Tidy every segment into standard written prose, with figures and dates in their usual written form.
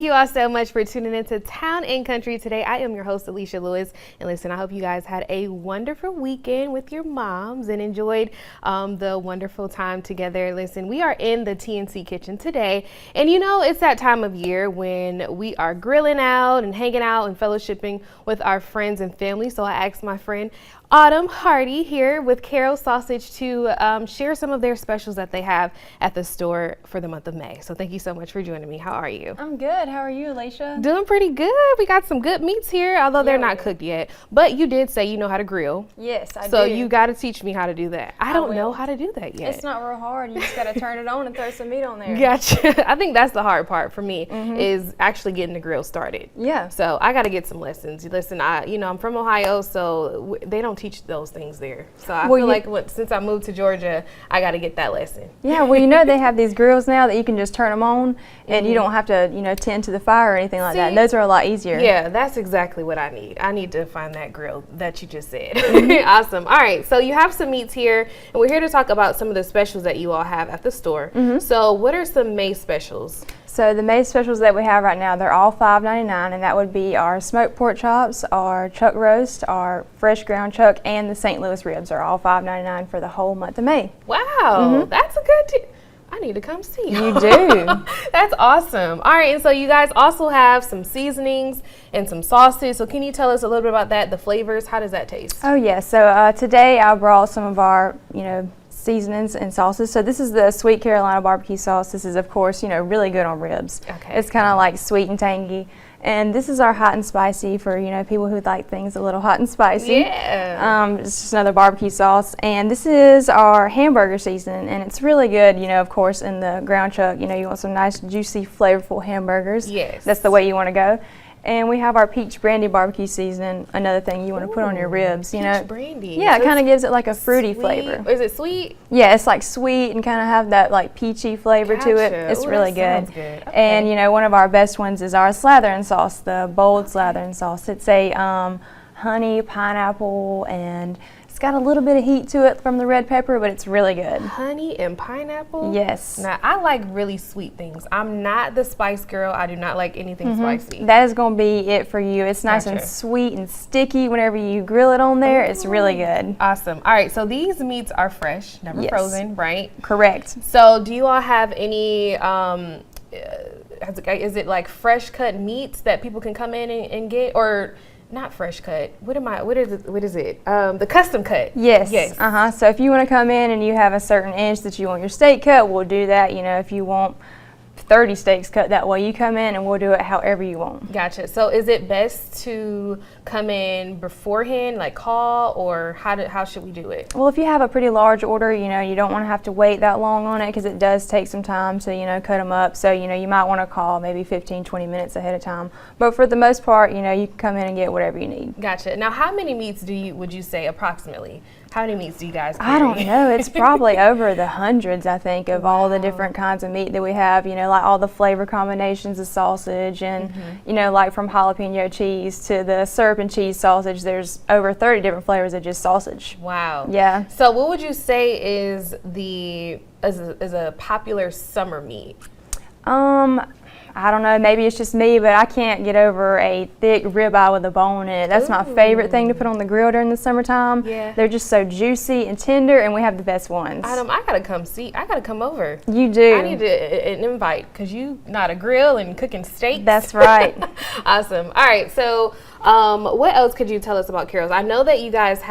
Thank you all so much for tuning into Town and Country today. I am your host, Alicia Lewis. And listen, I hope you guys had a wonderful weekend with your moms and enjoyed the wonderful time together. Listen, we are in the TNC kitchen today. And you know, it's that time of year when we are grilling out and hanging out and fellowshipping with our friends and family. So I asked my friend Autumn Hardy here with Carroll Sausage to share some of their specials that they have at the store for the month of May. So thank you so much for joining me. How are you? I'm good. How are you, Alicia? Doing pretty good. We got some good meats here, although they're not cooked yet. But you did say you know how to grill. Yes, I do. So you got to teach me how to do that. I don't know how to do that yet. It's not real hard. You just got to turn it on and throw some meat on there. Gotcha. I think that's the hard part for me is actually getting the grill started. Yeah. So I got to get some lessons. Listen, I'm from Ohio, so they don't teach those things there. So I feel like since I moved to Georgia, I got to get that lesson. Yeah, well, you know, they have these grills now that you can just turn them on and you don't have to, tend to the fire or anything like that. And those are a lot easier. Yeah, that's exactly what I need. I need to find that grill that you just said. Awesome. All right, so you have some meats here, and we're here to talk about some of the specials that you all have at the store. So what are some May specials? So the May specials that we have right now, they're all $5.99, and that would be our smoked pork chops, our chuck roast, our fresh ground chuck, and the St. Louis ribs are all $5.99 for the whole month of May. Wow, that's a good deal. I need to come see you. You do. That's awesome. All right, and so you guys also have some seasonings and some sauces. So can you tell us a little bit about that, the flavors? How does that taste? Oh, yeah. So today I brought some of our, seasonings and sauces. So this is the Sweet Carolina barbecue sauce. This is, of course, really good on ribs. Okay. It's kind of like sweet and tangy. And this is our hot and spicy for, people who like things a little hot and spicy. Yeah. It's just another barbecue sauce. And this is our hamburger seasoning, and it's really good, of course, in the ground chuck. You want some nice, juicy, flavorful hamburgers. Yes. That's the way you want to go. And we have our peach brandy barbecue seasoning, another thing you want to put on your ribs. Peach brandy. Yeah, it kind of gives it like a fruity sweet flavor. Is it sweet? Yeah, it's like sweet and kind of have that like peachy flavor to it. It's really good. Sounds good. Okay. And one of our best ones is our slathering sauce, the bold slathering sauce. It's a honey, pineapple, and it's got a little bit of heat to it from the red pepper, but it's really good. Honey and pineapple? Yes. Now, I like really sweet things. I'm not the spice girl. I do not like anything spicy. That is going to be it for you. It's nice and sweet and sticky whenever you grill it on there. It's really good. Awesome. All right, so these meats are fresh, never frozen, right? Correct. So do you all have any, is it like fresh cut meats that people can come in and get, or not fresh cut? What is it? The custom cut. Yes. Yes. So if you want to come in and you have a certain inch that you want your steak cut, we'll do that. If you want 30 steaks cut that way, you come in and we'll do it however you want. Gotcha. So is it best to come in beforehand, like call, or how should we do it? Well, if you have a pretty large order, you don't want to have to wait that long on it because it does take some time to, cut them up. So, you might want to call maybe 15, 20 minutes ahead of time. But for the most part, you can come in and get whatever you need. Gotcha. Now, how many meats would you say approximately? How many meats do you guys carry? I don't know. It's probably over the hundreds, I think, of all the different kinds of meat that we have, like all the flavor combinations of sausage and, like from jalapeno cheese to the syrup and cheese sausage, there's over 30 different flavors of just sausage. Wow. Yeah. So what would you say is a popular summer meat? I don't know, maybe it's just me, but I can't get over a thick ribeye with a bone in it. That's my favorite thing to put on the grill during the summertime. Yeah. They're just so juicy and tender, and we have the best ones. Adam, I gotta come see. I gotta come over. You do. I need an invite because you not a grill and cooking steaks. That's right. Awesome. All right, so what else could you tell us about Carroll's? I know that you guys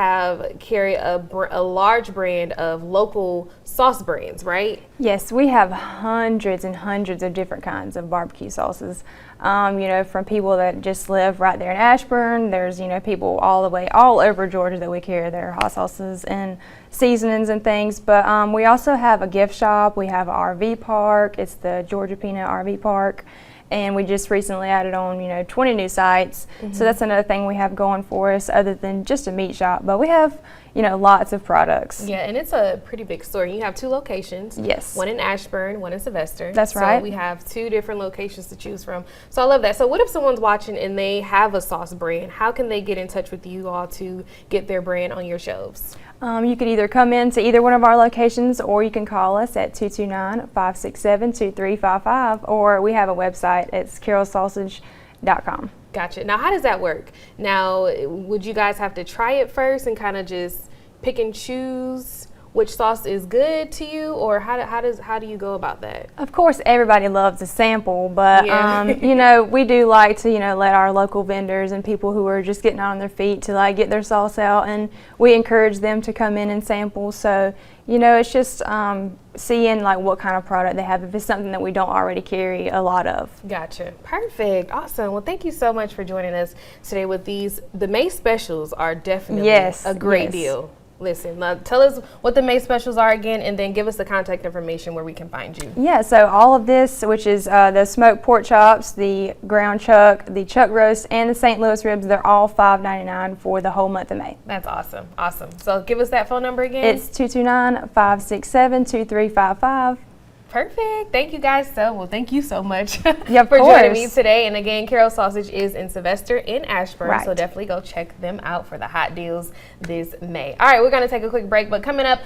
carry a large brand of local sauce brands, right? Yes, we have hundreds and hundreds of different kinds of barbecue sauces. From people that just live right there in Ashburn. There's, people all over Georgia that we carry their hot sauces and seasonings and things. But we also have a gift shop. We have an RV park. It's the Georgia Peanut RV Park. And we just recently added on, 20 new sites. So that's another thing we have going for us other than just a meat shop. But we have, lots of products. Yeah, and it's a pretty big store. You have 2 locations. Yes. One in Ashburn, one in Sylvester. That's right. So we have 2 different locations to choose from. So I love that. So what if someone's watching and they have a sauce brand? How can they get in touch with you all to get their brand on your shelves? You could either come in to either one of our locations, or you can call us at 229-567-2355, or we have a website. It's carrollsausage.com. Gotcha. Now, how does that work? Now, would you guys have to try it first and kind of just pick and choose which sauce is good to you, or how do you go about that? Of course, everybody loves a sample, but Yeah. we do like to let our local vendors and people who are just getting out on their feet to get their sauce out, and we encourage them to come in and sample. So it's just seeing what kind of product they have, if it's something that we don't already carry a lot of. Gotcha. Perfect. Awesome. Well, thank you so much for joining us today with these. The May specials are definitely a great deal. Listen, now tell us what the May specials are again, and then give us the contact information where we can find you. Yeah, so all of this, which is the smoked pork chops, the ground chuck, the chuck roast, and the St. Louis ribs, they're all $5.99 for the whole month of May. That's awesome. Awesome. So give us that phone number again. It's 229-567-2355. Perfect. Thank you guys thank you so much Yeah, for joining me today. And again, Carroll Sausage is in Sylvester in Ashburn, Right. so definitely go check them out for the hot deals this May. All right, we're going to take a quick break, but coming up,